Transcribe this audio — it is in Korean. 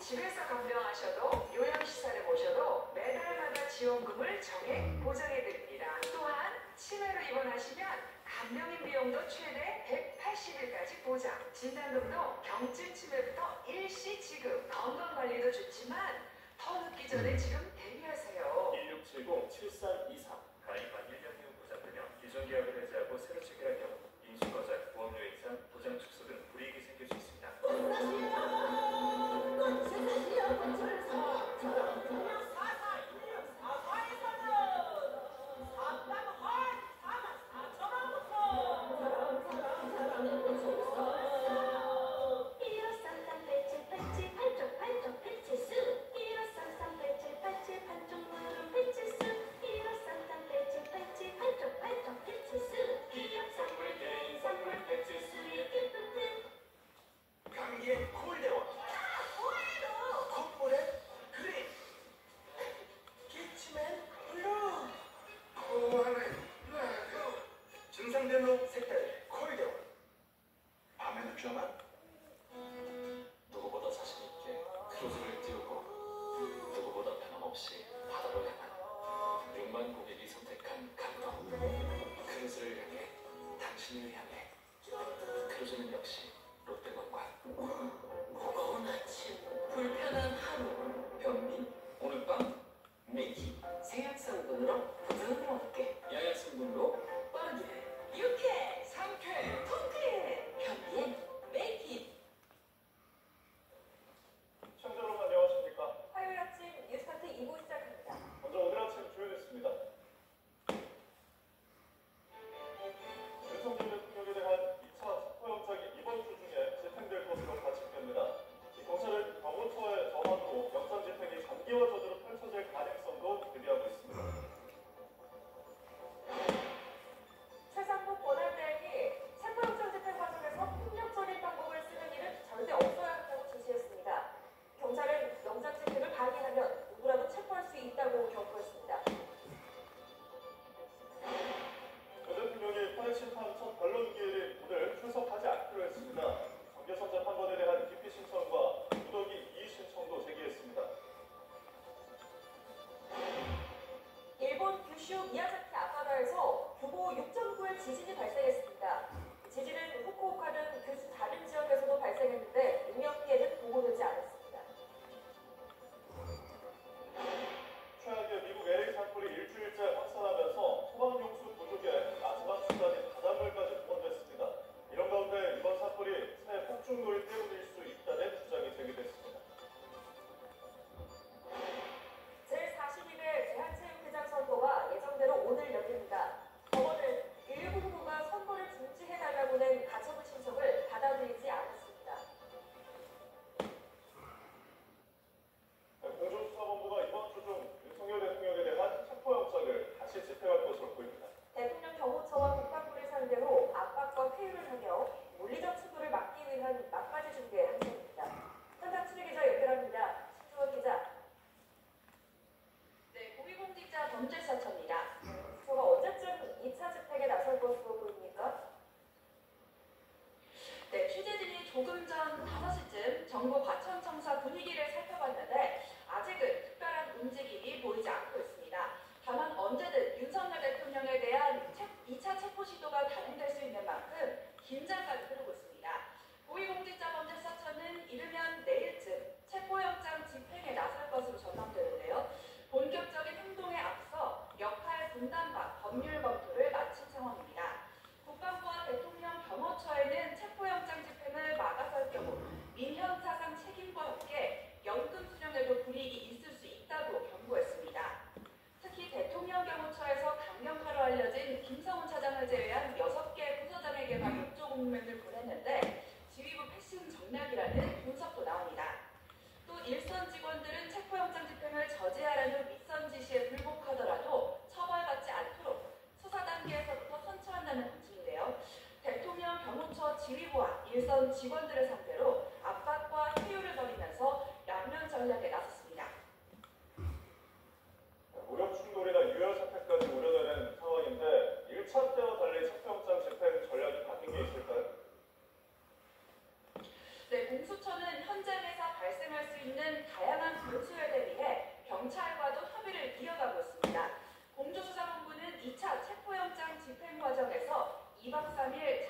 집에서 간병하셔도 요양시설에 모셔도 매달마다 지원금을 정액 보장해드립니다. 또한 치매로 입원하시면 간병인 비용도 최대 180일까지 보장. 진단금도 경증 치매부터 일시 지급. 건강관리도 좋지만 더 늦기 전에 지금 대비하세요. 1670-7323 가입한 1년 이후 보장되며 기존 계약을 해지하고 새로 체결할 경우 임신거절, 보험료 인상, 보장 축소 등 불이익이 생길 수 있습니다. 증상별로 색다르게 콜데오. 밤에는 쥐어만 누구보다 자신있게 크루즈를 띄우고 누구보다 변함없이 바다로 향한 6만 고객이 선택한 감동. 크루즈를 향해 당신을 향해 크루즈는 역시 롯데관광. 무거운 아침, 불편한 하루, 변비, 오늘 밤 매기, 세약성분으로 부드럽게, 야약성분으로 빠르게, 유쾌, 상쾌, 통쾌, 변비엔 매기. 시청자 여러분 안녕하십니까? 화요일 아침 뉴스타트 2부 시작합니다. 먼저 오늘 아침 주요 뉴스입니다. 윤석열 대통령에 대한 2차 체포영장이 이번 주 중에 집행될 것으로 관측됩니다. 경찰은 경호처의 정황으로 영장 집행이 장기화전으로 펼쳐질 가능성도 대비하고 있습니다. 최상목 원활대행이 체포영장 집행 과정에서 폭력적인 방법을 쓰는 일은 절대 없어야 한다고 지시했습니다. 경찰은 영장 집행을 방해하면 누구라도 체포할 수 있다고 경고했습니다. 전 대통령이 탄핵심판 첫 변론 기일인 오늘 출석하지 않기로 했습니다. 정계선 재판관에 대한 기피 신청과 무더기 이의 신청도 제기했습니다. 일본 규슈 미야자키 앞바다에서 규모 6.9의 지진이 발생했습니다. 지진은 후쿠오카 등 그 다른 지역에서도 발생했는데 인명 피해는 보고되지 않았습니다. 최악의 미국 LA 산불이 일주일째 확산하면서 소방용수 부족에 마지막 수단인 바닷물까지 동원됐습니다. 이런 가운데 이번 산불이 새 폭죽놀이 때문일 수 있다는 주장이 제기됐습니다. 제42회 대한체육회장 선거가 예정대로 오늘 열립니다. 법원은 일부 후보가 선거를 중지해달라고 낸 가처분 신청을 받아들이지 않았습니다. 공정수사본부가 이번 주 중 윤석열 대통령에 대한 체포영장을 다시 집행할 것으로 보입니다. 대통령 경호처와 국방부를 상대로 압박과 회유를 하며 물리적 충돌을 막기 위한 막바지 준비의 한정입니다. 현장 취재 기자 연결합니다. 신주원 기자. 네, 고위공직자 범죄사처입니다. 수사가 언제쯤 2차 집행에 나설 것으로 보입니까? 네, 취재진이 조금 전 5시쯤 정부 과천청사 분위기를 살펴봤는데 아직은 특별한 움직임이 보이지 않고 있습니다. 다만 언제든 윤석열 대통령에 대한 2차 체포 시도가 단행될 수 있는 만큼 긴장감이 흐르고 있습니다. 고위공직자범죄사처는 이르면 내일쯤 체포영장 집행에 나설 것으로 전망되는데요. 본격적인 행동에 앞서 역할 분담과 법률 검토를 마친 상황입니다. 국방부와 대통령 경호처에는 체포영장 집행을 막아설 경우 민형사상 책임과 함께 연금 수령에도 불이익이 있을 수 있다고 경고했습니다. 특히 대통령 경호처에서 강력하로 알려진 김성훈 차장을 제외한 6개 부서장에게만 협조 공문을 보냈는데 지휘부 패싱 전략이라는 분석도 나옵니다. 또 일선 직원들은 체포영장 집행을 저지하라는 윗선 지시에 불복하더라도 처벌받지 않도록 수사 단계에서부터 선처한다는 방침인데요. 대통령 경호처 지휘부와 일선 직원들을 상대로 압박과 회유를 벌이면서 양면 전략에 나섰습니다. 무력 충돌이나 유혈 사태까지 우려되는 상황인데 1차 때와 달리 체포영장 집행 전략이 바뀐 게 있을까요? 네, 공수처는 현장에서 발생할 수 있는 다양한 변수에 대비해 경찰과도 협의를 이어가고 있습니다. 공조수사본부는 2차 체포영장 집행 과정에서 2박 3일